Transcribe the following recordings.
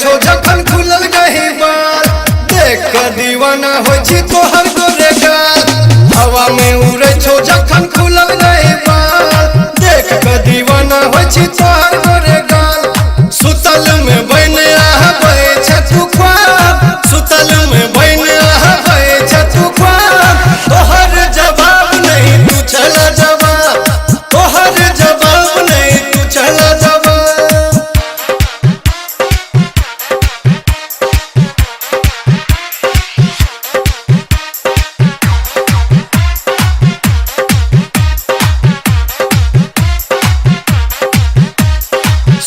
छो जखन खुलल गही बाल देख के दीवाना होय छी तोहर गोरे गाल हवा में उड़े छो जखन खुलल गही बाल देख के दीवाना होय छी तोहर गोरे गाल सुतल में बन आबै छ तू ख्वाब सुतल में बन आबै छ तू ख्वाब तोहर जवाब नहीं तू चला जवाब तोहर जवाब नहीं तू चला जवाब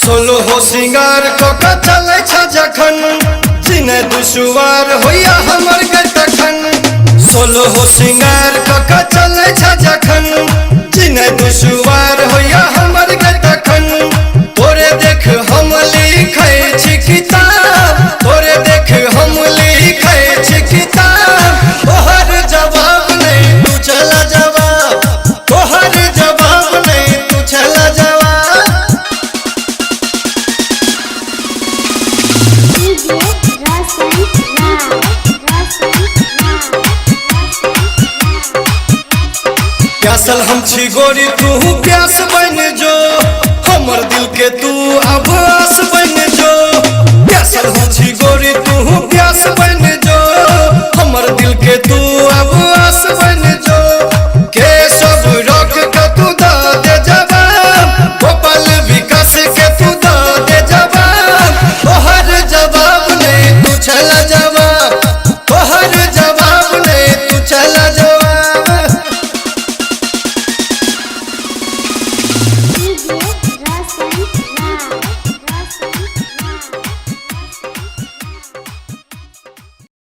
सोलो हो सिंगार कऽ चलै छ जखन जिने दुशवार होइया हमर के तखन सोलो हो सिंगार कऽ चलै छ जखन जिने दुशवार होइया हमर के तखन तोरे देख हम लिखै छी किताब तोरे देख हम लिखै छी किताब तोहर जवाब नहीं तू चला जवाब तोहर जवाब नहीं तू चला जवाब प्यासल हम छी गोरी तू प्यास बन जो हमर दिल के तू अब